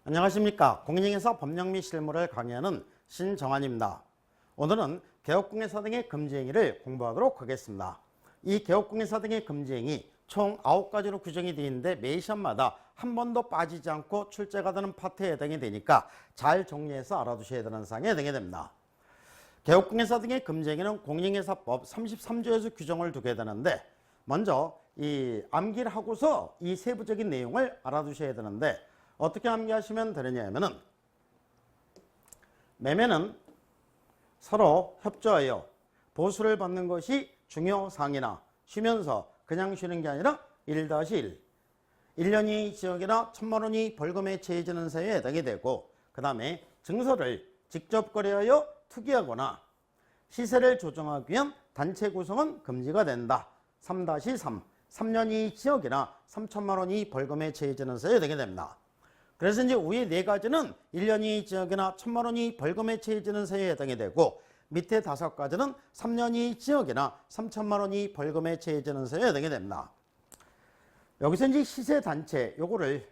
안녕하십니까. 공인중개사 법령 및 실무를 강의하는 신정환입니다. 오늘은 개업공개사 등의 금지행위를 공부하도록 하겠습니다. 이 개업공개사 등의 금지행위 총 9가지로 규정이 되어 있는데 매 시험마다 한 번도 빠지지 않고 출제가 되는 파트에 해당이 되니까 잘 정리해서 알아두셔야 되는 사항에 해당이 됩니다. 개업공개사 등의 금지행위는 공인중개사법 33조에서 규정을 두게 되는데 먼저 이 암기를 하고서 이 세부적인 내용을 알아두셔야 되는데 어떻게 암기하시면 되느냐 하면은 매매는 서로 협조하여 보수를 받는 것이 중요사항이나 쉬면서 그냥 쉬는 게 아니라 1-1 1년이 지역이나 1,000만 원이 벌금에 처해지는 사유에 해당이 되고 그 다음에 증서를 직접 거래하여 투기하거나 시세를 조정하기 위한 단체 구성은 금지가 된다. 3-3 3년이 지역이나 3,000만 원이 벌금에 처해지는 사유에 해당이 됩니다. 그래서 이제 위에 네 가지는 1년이 지역이나 1,000만 원이 벌금에 처해지는 사유에 해당이 되고 밑에 5가지는 3년이 지역이나 3,000만 원이 벌금에 처해지는 사유에 해당이 됩니다. 여기서 이제 시세 단체 요거를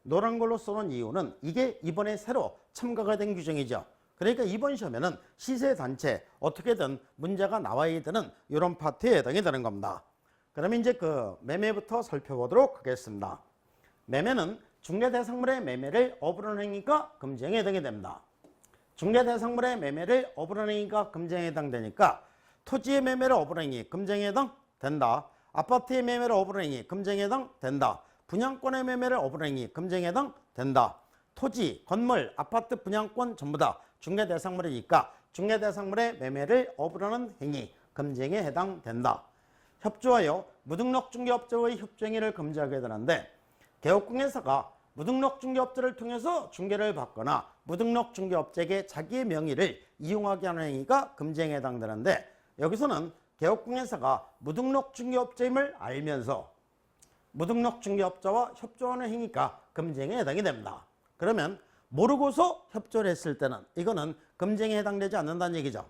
노란 걸로 써놓은 이유는 이게 이번에 새로 첨가가 된 규정이죠. 그러니까 이번 시험에는 시세 단체 어떻게든 문제가 나와야 되는 이런 파트에 해당이 되는 겁니다. 그러면 이제 그 매매부터 살펴보도록 하겠습니다. 매매는 중개대상물의 매매를 어부런 행위가 금지행위에 해당이 됩니다. 중개대상물의 매매를 어부런 행위가 금지행위에 해당되니까 토지의 매매를 어부런 행위 금지행위에 해당된다. 아파트의 매매를 어부런 행위 금지행위에 해당된다. 분양권의 매매를 어부런 행위 금지행위에 해당된다. 토지, 건물, 아파트, 분양권 전부 다 중개대상물이니까 중개대상물의 매매를 어부르는 행위 금지행위에 해당된다. 협조하여 무등록 중개업자와의 협조행위를 금지하게 되는데 개업공개사가 무등록 중개업자를 통해서 중개를 받거나 무등록 중개업자에게 자기의 명의를 이용하게 하는 행위가 금지행위에 해당되는데 여기서는 개업공개사가 무등록 중개업자임을 알면서 무등록 중개업자와 협조하는 행위가 금지행위에 해당이 됩니다. 그러면 모르고서 협조를 했을 때는 이거는 금지행위에 해당되지 않는다는 얘기죠.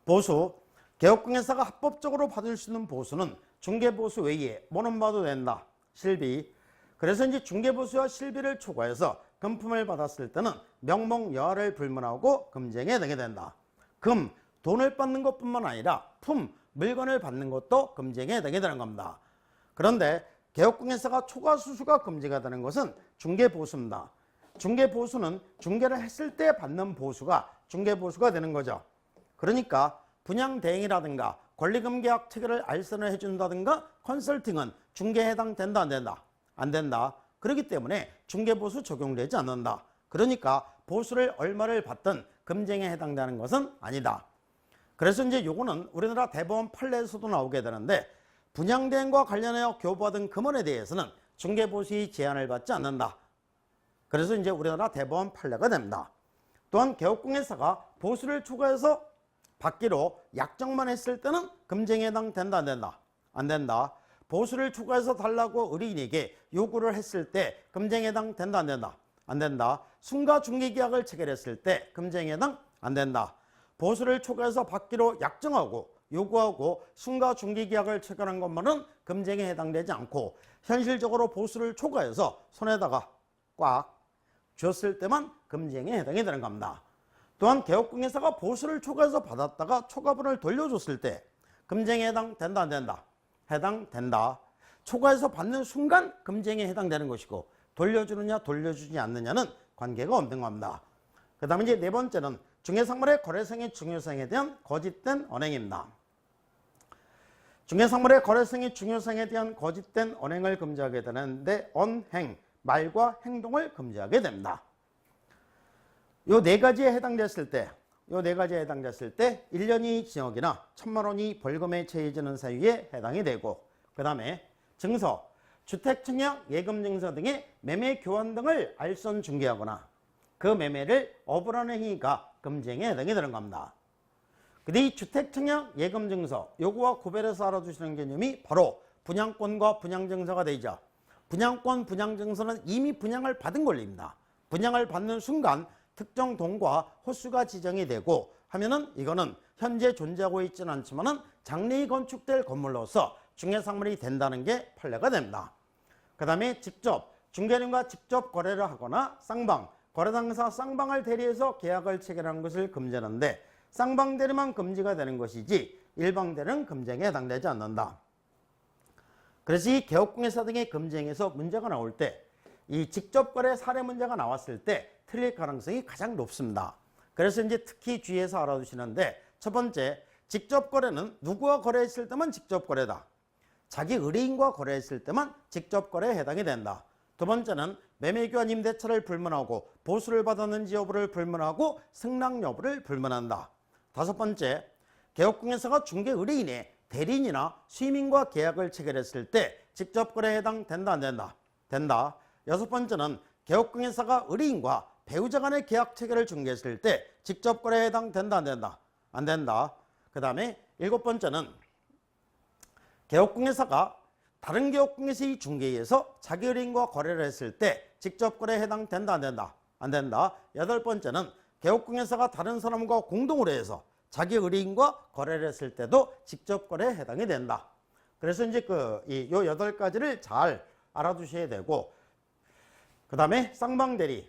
보수, 개업공개사가 합법적으로 받을 수 있는 보수는 중개보수 외에 뭐는 봐도 된다. 실비. 그래서 이제 중개보수와 실비를 초과해서 금품을 받았을 때는 명목여하를 불문하고 금지행위에 해당이 된다. 금, 돈을 받는 것뿐만 아니라 품, 물건을 받는 것도 금지행위에 해당이 되는 겁니다. 그런데 개업공개사가 초과수수가 금지가 되는 것은 중개보수입니다. 중개보수는 중개를 했을 때 받는 보수가 중개보수가 되는 거죠. 그러니까 분양대행이라든가 권리금계약 체결을 알선을 해준다든가 컨설팅은 중개에 해당된다 안 된다? 안 된다. 그렇기 때문에 중개보수 적용되지 않는다. 그러니까 보수를 얼마를 받든 금지행위에 해당되는 것은 아니다. 그래서 이제 요거는 우리나라 대법원 판례에서도 나오게 되는데 분양대행과 관련하여 교부받은 금원에 대해서는 중개보수의 제한을 받지 않는다. 그래서 이제 우리나라 대법원 판례가 됩니다. 또한 개업공개사가 보수를 초과해서 받기로 약정만 했을 때는 금지행위에 해당된다 안 된다? 안 된다. 보수를 초과해서 달라고 의뢰인에게 요구를 했을 때 금지행위에 해당된다 안 된다? 안 된다. 순가중개계약을 체결했을 때 금지행위에 해당 안 된다. 보수를 초과해서 받기로 약정하고 요구하고 순가중개계약을 체결한 것만은 금지행위에 해당되지 않고 현실적으로 보수를 초과해서 손에다가 꽉 쥐었을 때만 금지행위에 해당이 되는 겁니다. 또한 개업공개사가 보수를 초과해서 받았다가 초과분을 돌려줬을 때 금지행위에 해당된다 안 된다? 해당된다. 초과해서 받는 순간 금지행위에 해당되는 것이고 돌려주느냐 돌려주지 않느냐는 관계가 없는 겁니다. 그 다음에 이제 네 번째는 중개상물의 거래성의 중요성에 대한 거짓된 언행입니다. 중개상물의 거래성의 중요성에 대한 거짓된 언행을 금지하게 되는데 언행, 말과 행동을 금지하게 됩니다. 요 네 가지에 해당됐을 때 1년이 징역이나 1,000만 원이 벌금에 처해지는 사유에 해당이 되고 그 다음에 증서, 주택청약, 예금증서 등의 매매 교환 등을 알선 중개하거나 그 매매를 어부라는 행위가 금지행위에 해당이 되는 겁니다. 근데 이 주택청약, 예금증서 요거와 구별해서 알아두시는 개념이 바로 분양권과 분양증서가 되죠. 분양권, 분양증서는 이미 분양을 받은 권리입니다. 분양을 받는 순간 특정 동과 호수가 지정이 되고 하면은 이거는 현재 존재하고 있지는 않지만은 장래에 건축될 건물로서 중개상물이 된다는 게 판례가 됩니다. 그 다음에 직접 중개인과 직접 거래를 하거나 쌍방, 거래당사 쌍방을 대리해서 계약을 체결하는 것을 금지하는데 쌍방 대리만 금지가 되는 것이지 일방 대리는 금지행에 해당되지 않는다. 그래서 이 개업공예사 등의 금지행에서 문제가 나올 때 이 직접 거래 사례 문제가 나왔을 때 틀릴 가능성이 가장 높습니다. 그래서 이제 특히 주의해서 알아두시는데 첫 번째, 직접 거래는 누구와 거래했을 때만 직접 거래다. 자기 의뢰인과 거래했을 때만 직접 거래에 해당이 된다. 두 번째는 매매교환 임대차를 불문하고 보수를 받았는지 여부를 불문하고 승낙 여부를 불문한다. 다섯 번째, 개업공예사가 중개 의뢰인의 대리인이나 수임인과 계약을 체결했을 때 직접 거래에 해당된다 안 된다? 된다. 여섯 번째는 개업공예사가 의뢰인과 배우자 간의 계약 체결을 중개했을 때 직접 거래에 해당된다 안 된다? 안 된다. 그 다음에 일곱 번째는 개업공예사가 다른 개업공예사의 중개에 의해서 자기 의뢰인과 거래를 했을 때 직접 거래에 해당된다 안 된다? 안 된다. 여덟 번째는 개업공예사가 다른 사람과 공동으로 해서 자기 의뢰인과 거래를 했을 때도 직접 거래에 해당이 된다. 그래서 이제 요 여덟 가지를 잘 알아두셔야 되고, 그 다음에 쌍방 대리.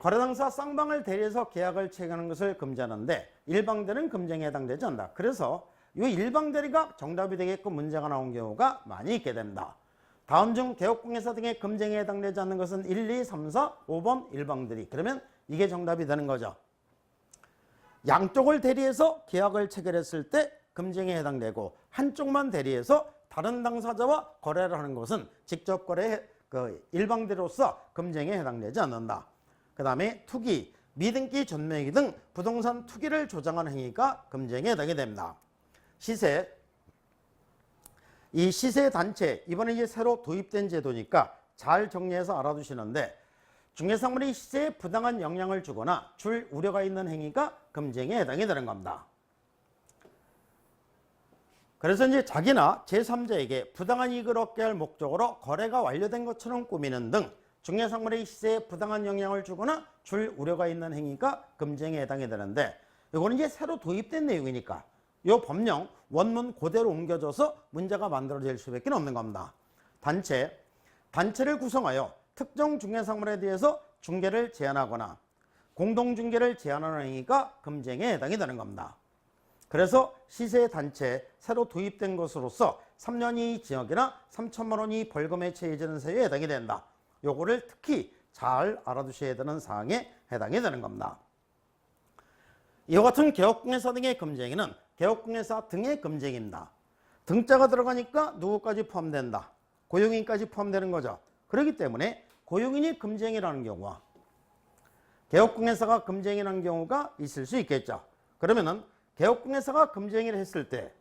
거래당사 쌍방을 대리해서 계약을 체결하는 것을 금지하는데 일방 대리는 금지행에 해당되지 않는다. 그래서 이 일방 대리가 정답이 되게끔 문제가 나온 경우가 많이 있게 됩니다. 다음 중 개업공예사 등의 금지행에 해당되지 않는 것은 1, 2, 3, 4, 5번 일방 대리. 그러면 이게 정답이 되는 거죠. 양쪽을 대리해서 계약을 체결했을 때 금지행에 해당되고 한쪽만 대리해서 다른 당사자와 거래를 하는 것은 직접 거래 일방대리로서 금지행에 해당되지 않는다. 그 다음에 투기, 미등기 전매기 등 부동산 투기를 조장하는 행위가 금지행에 해당이 됩니다. 시세, 이 시세 단체 이번에 이제 새로 도입된 제도니까 잘 정리해서 알아두시는데 중개사물이 시세에 부당한 영향을 주거나 줄 우려가 있는 행위가 금지행에 해당이 되는 겁니다. 그래서 이제 자기나 제3자에게 부당한 이익을 얻게 할 목적으로 거래가 완료된 것처럼 꾸미는 등 중개사물의 시세에 부당한 영향을 주거나 줄 우려가 있는 행위가 금지행에 해당이 되는데 이거는 이제 새로 도입된 내용이니까 이 법령 원문 그대로 옮겨져서 문제가 만들어질 수밖에 없는 겁니다. 단체를 구성하여 특정 중개사물에 대해서 중개를 제한하거나 공동중개를 제한하는 행위가 금지행에 해당이 되는 겁니다. 그래서 시세단체 새로 도입된 것으로서 3년 이하 징역이나 3천만 원 이하 벌금에 처해지는 사유에 해당이 된다. 요거를 특히 잘 알아두셔야 되는 사항에 해당이 되는 겁니다. 이와 같은 개업공예사 등의 금지행위는 개업공예사 등의 금지행위입니다. 등자가 들어가니까 누구까지 포함된다? 고용인까지 포함되는 거죠. 그렇기 때문에 고용인이 금지행위라는 경우와 개업공예사가 금지행위라는 경우가 있을 수 있겠죠. 그러면은 개업공예사가 금지행위를 했을 때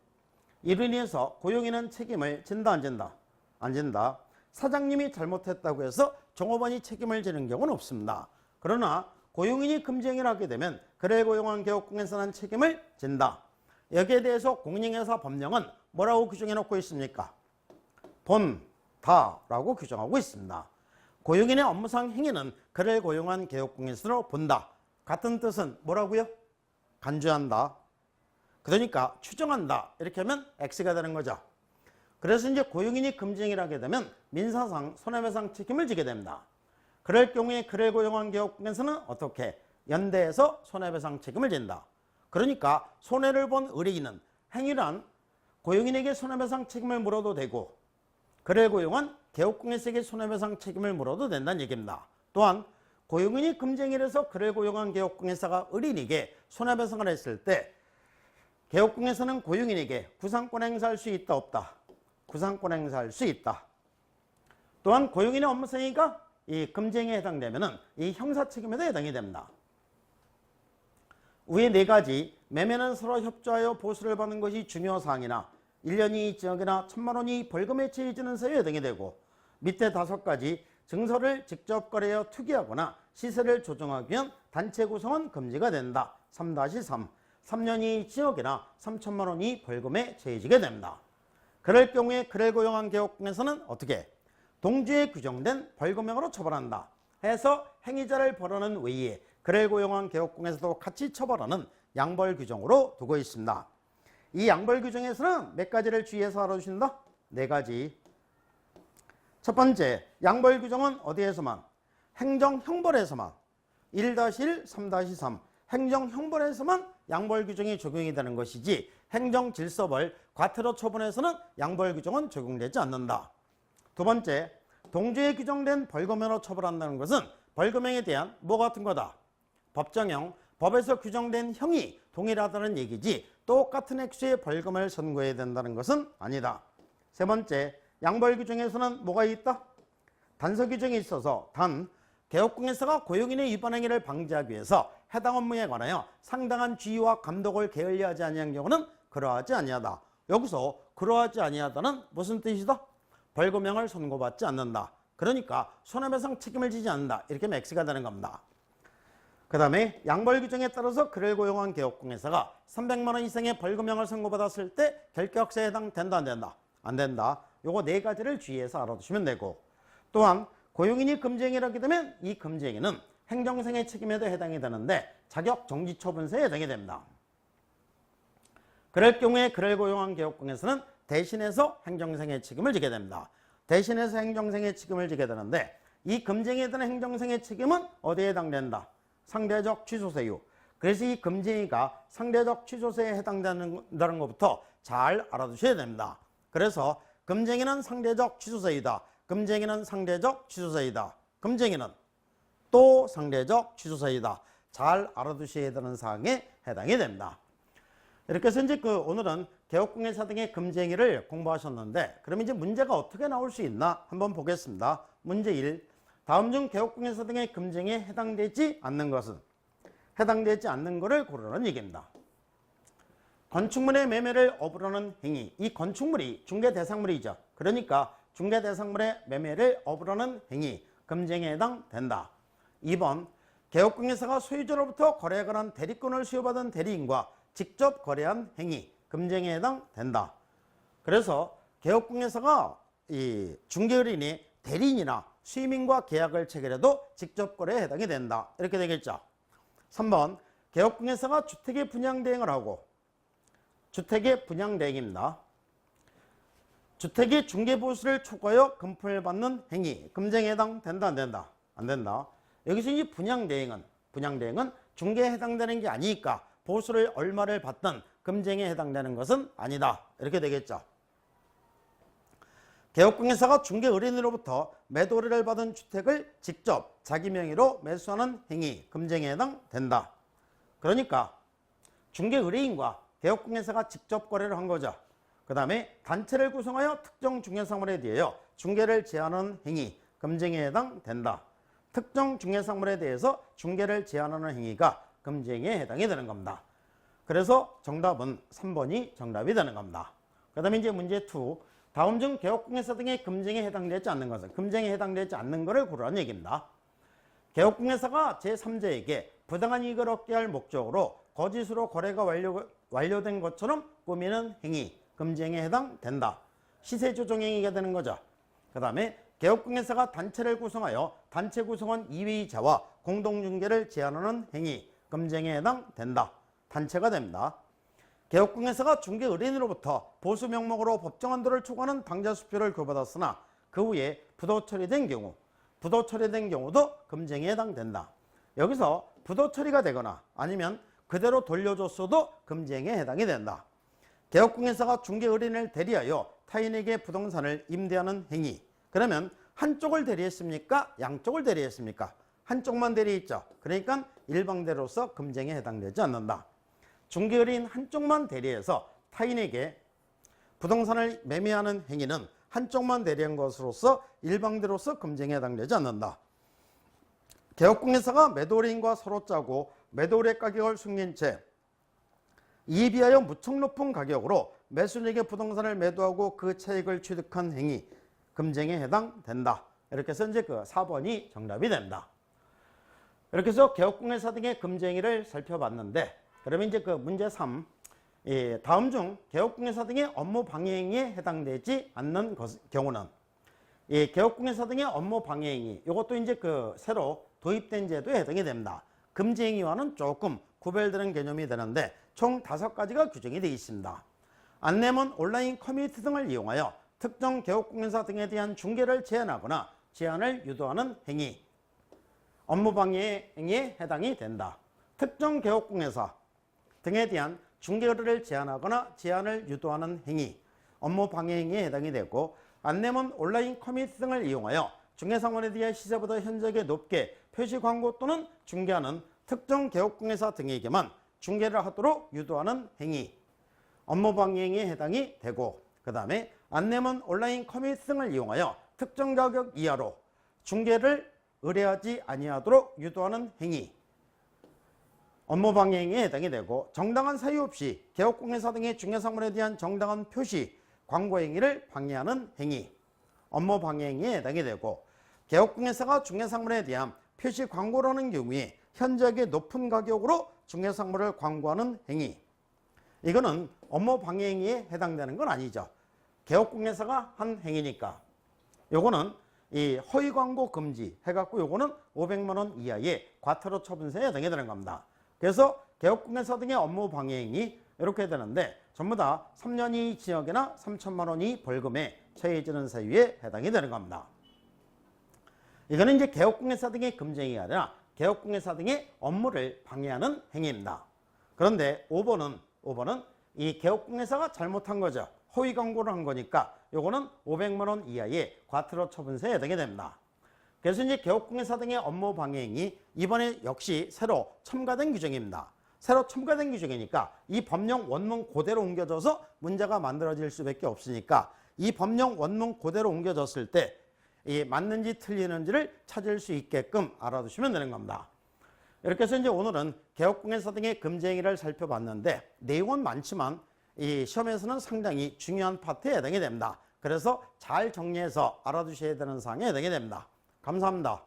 이로 인해서 고용인은 책임을 진다 안 진다? 안 진다. 사장님이 잘못했다고 해서 종업원이 책임을 지는 경우는 없습니다. 그러나 고용인이 금지행위를 하게 되면 그를 고용한 개업공예사는 책임을 진다. 여기에 대해서 공인중개사 법령은 뭐라고 규정해 놓고 있습니까? 본다라고 규정하고 있습니다. 고용인의 업무상 행위는 그를 고용한 개업공예사로 본다. 같은 뜻은 뭐라고요? 간주한다. 그러니까 추정한다. 이렇게 하면 X가 되는 거죠. 그래서 이제 고용인이 금지행위를 하게 되면 민사상 손해배상 책임을 지게 됩니다. 그럴 경우에 그를 고용한 개업공예사는 어떻게? 연대해서 손해배상 책임을 진다. 그러니까 손해를 본 의뢰인은 행위란 고용인에게 손해배상 책임을 물어도 되고 그를 고용한 개업공예사에게 손해배상 책임을 물어도 된다는 얘기입니다. 또한 고용인이 금지행위를 해서 그를 고용한 개업공예사가 의뢰인에게 손해배상을 했을 때 개업공예사는 고용인에게 구상권 행사할 수 있다 없다? 구상권 행사할 수 있다. 또한 고용인의 업무상 행위가 이 금지행위에 해당되면 이 형사책임에도 해당이 됩니다. 위에 네 가지 매매는 서로 협조하여 보수를 받는 것이 중요사항이나 1년 이하 징역이나 1,000만 원 이하 벌금에 처해지는 사유에 해당이 되고 밑에 5가지 증서를 직접 거래하여 투기하거나 시세를 조정하기 위한 단체 구성은 금지가 된다. 3-3 3년 이하 징역이나 3천만 원 이하 벌금에 처해지게 됩니다. 그럴 경우에 그를 고용한 개업공예사는 어떻게? 동주에 규정된 벌금형으로 처벌한다. 해서 행위자를 벌하는 외에 그를 고용한 개업공예사도 같이 처벌하는 양벌 규정으로 두고 있습니다. 이 양벌 규정에서는 몇 가지를 주의해서 알아주신다? 4가지. 첫 번째, 양벌 규정은 어디에서만? 행정형벌에서만 1-1, 3-3 행정형벌에서만 양벌 규정이 적용이 되는 것이지 행정질서벌, 과태료 처분에서는 양벌 규정은 적용되지 않는다. 두 번째, 동조에 규정된 벌금형으로 처벌한다는 것은 벌금형에 대한 뭐 같은 거다? 법정형, 법에서 규정된 형이 동일하다는 얘기지 똑같은 액수의 벌금을 선고해야 된다는 것은 아니다. 세 번째, 양벌 규정에서는 뭐가 있다? 단서 규정이 있어서 단, 개업공예사가 고용인의 위반 행위를 방지하기 위해서 해당 업무에 관하여 상당한 지휘와 감독을 게을리하지 아니한 경우는 그러하지 아니하다. 여기서 그러하지 아니하다는 무슨 뜻이다? 벌금형을 선고받지 않는다. 그러니까 손해배상 책임을 지지 않는다. 이렇게 맥스가 되는 겁니다. 그 다음에 양벌 규정에 따라서 그를 고용한 개업공예사가 300만 원 이상의 벌금형을 선고받았을 때 결격사에 해당된다 안 된다? 안 된다. 요거 네 가지를 주의해서 알아두시면 되고, 또한 고용인이 금지행위를 하게 되면 이 금지행위는 행정상의 책임에도 해당이 되는데 자격정지처분서에 해당이 됩니다. 그럴 경우에 그를 고용한 개업공예사는 대신해서 행정상의 책임을 지게 됩니다. 대신해서 행정상의 책임을 지게 되는데 이 금지행위에 대한 행정상의 책임은 어디에 해당된다? 상대적 취소세유. 그래서 이 금지행위가 상대적 취소세에 해당된다는 것부터 잘 알아두셔야 됩니다. 그래서 금지행위는 상대적 취소세이다. 금지행위는 상대적 취소세이다. 금지행위는 또 상대적 취소세이다. 잘 알아두셔야 되는 사항에 해당이 됩니다. 이렇게 해서 이제 오늘은 개업공예사 등의 금지행위를 공부하셨는데, 그럼 이제 문제가 어떻게 나올 수 있나 한번 보겠습니다. 문제 1. 다음 중 개업공예사 등의 금지행위에 해당되지 않는 것은? 해당되지 않는 것을 고르라는 얘기입니다. 건축물의 매매를 업으로는 행위. 이 건축물이 중개대상물이죠. 그러니까 중개대상물의 매매를 업으로는 행위. 금지행위에 해당된다. 2번. 개업공예사가 소유주로부터 거래에 관한 대리권을 수여받은 대리인과 직접 거래한 행위. 금지행위에 해당된다. 그래서 개업공예사가 이 중개의뢰인이 대리인이나 수임인과 계약을 체결해도 직접 거래에 해당이 된다. 이렇게 되겠죠. 3번. 개업공예사가 주택의 분양대행을 하고, 주택의 분양대행입니다. 주택의 중개보수를 초과하여 금품을 받는 행위. 금지행위에 해당된다 안 된다? 안 된다. 여기서 이 분양대행은 중개에 해당되는 게 아니니까 보수를 얼마를 받든 금지행위에 해당되는 것은 아니다. 이렇게 되겠죠. 개업공예사가 중개의뢰인으로부터 매도 의뢰를 받은 주택을 직접 자기 명의로 매수하는 행위. 금지행위에 해당된다. 그러니까 중개의뢰인과 개업공예사가 직접 거래를 한 거죠. 그 다음에 단체를 구성하여 특정 중개사물에 대하여 중개를 제한하는 행위. 금지행위에 해당된다. 특정 중개사물에 대해서 중개를 제한하는 행위가 금지행위에 해당이 되는 겁니다. 그래서 정답은 3번이 정답이 되는 겁니다. 그 다음에 이제 문제 2. 다음 중 개업공예사 등의 금지행위에 해당되지 않는 것은? 금지행위에 해당되지 않는 것을 고르라는 얘기입니다. 개업공예사가 제3자에게 부당한 이익을 얻게 할 목적으로 거짓으로 거래가 완료된 것처럼 꾸미는 행위. 금지행위에 해당된다. 시세조정행위가 되는 거죠. 그 다음에 개업공예사가 단체를 구성하여 단체 구성원 이외의자와 공동중개를 제한하는 행위. 금지행위에 해당된다. 단체가 됩니다. 개업공예사가 중개의뢰인으로부터 보수 명목으로 법정 한도를 초과하는 당좌수표를 교부받았으나 그 후에 부도 처리된 경우도 금지행위에 해당된다. 여기서 부도 처리가 되거나 아니면 그대로 돌려줬어도 금지행위에 해당이 된다. 개업공예사가 중개의뢰인을 대리하여 타인에게 부동산을 임대하는 행위. 그러면 한쪽을 대리했습니까? 양쪽을 대리했습니까? 한쪽만 대리했죠. 그러니까 일방대로서 금지행위에 해당되지 않는다. 중개의뢰인 한쪽만 대리해서 타인에게 부동산을 매매하는 행위는 한쪽만 대리한 것으로서 일방대로서 금지행위에 해당되지 않는다. 개업공예사가 매도의뢰인과 서로 짜고 매도의뢰 가격을 숨긴 채 이에 비하여 무척 높은 가격으로 매수인에게 부동산을 매도하고 그 차익을 취득한 행위. 금지행위에 해당된다. 이렇게 해서 이제 4번이 정답이 된다. 이렇게 해서 개업공예사 등의 금지행위를 살펴봤는데, 그러면 이제 문제 3. 다음 중 개업공예사 등의 업무 방해행위에 해당되지 않는 경우는? 개업공예사 등의 업무 방해행위. 이것도 이제 새로 도입된 제도에 해당이 됩니다. 금지행위와는 조금 구별되는 개념이 되는데 총 5가지가 규정이 되어 있습니다. 안내문, 온라인 커뮤니티 등을 이용하여 특정 개업공예사 등에 대한 중개를 제한하거나 제한을 유도하는 행위, 업무방해 행위에 해당이 된다. 특정 개업공개사 등에 대한 중개 의뢰를 제한하거나 제한을 유도하는 행위, 업무방해 행위에 해당이 되고, 안내문, 온라인 커뮤니티 등을 이용하여 중개상물에 대한 시세보다 현저하게 높게 표시 광고 또는 중개하는 특정 개업공개사 등에게만 중개를 하도록 유도하는 행위, 업무방해 행위에 해당이 되고, 그 다음에 안내문, 온라인 커뮤니티 등을 이용하여 특정 가격 이하로 중개를 의뢰하지 아니하도록 유도하는 행위, 업무방해 행위에 해당이 되고, 정당한 사유 없이 개업공개사 등의 중개상물에 대한 정당한 표시, 광고 행위를 방해하는 행위, 업무방해 행위에 해당이 되고, 개업공개사가 중개상물에 대한 표시 광고를 하는 경우에 현저하게 높은 가격으로 중개상물을 광고하는 행위, 이거는 업무방해 행위에 해당되는 건 아니죠. 개업공개사가 한 행위니까. 요거는 이 허위 광고 금지 해갖고 요거는 500만 원 이하의 과태료 처분세에 해당이 되는 겁니다. 그래서 개업공개사 등의 업무방해 행위 이렇게 되는데 전부 다 3년 이하 징역이나 3천만 원 이하 벌금에 처해지는 사유에 해당이 되는 겁니다. 이거는 이제 개업공개사 등의 금지 행위가 아니라 개업공개사 등의 업무를 방해하는 행위입니다. 그런데 5번은 이 개업공개사가 잘못한 거죠. 허위 광고를 한 거니까 요거는 500만 원 이하의 과태료 처분세에 해당이 됩니다. 그래서 이제 개업공개사 등의 업무 방해 행위 이번에 역시 새로 첨가된 규정입니다. 새로 첨가된 규정이니까 이 법령 원문 그대로 옮겨져서 문제가 만들어질 수밖에 없으니까 이 법령 원문 그대로 옮겨졌을 때 이 맞는지 틀리는지를 찾을 수 있게끔 알아두시면 되는 겁니다. 이렇게 해서 이제 오늘은 개업공개사 등의 금지 행위를 살펴봤는데 내용은 많지만 이 시험에서는 상당히 중요한 파트에 해당이 됩니다. 그래서 잘 정리해서 알아두셔야 되는 사항에 해당이 됩니다. 감사합니다.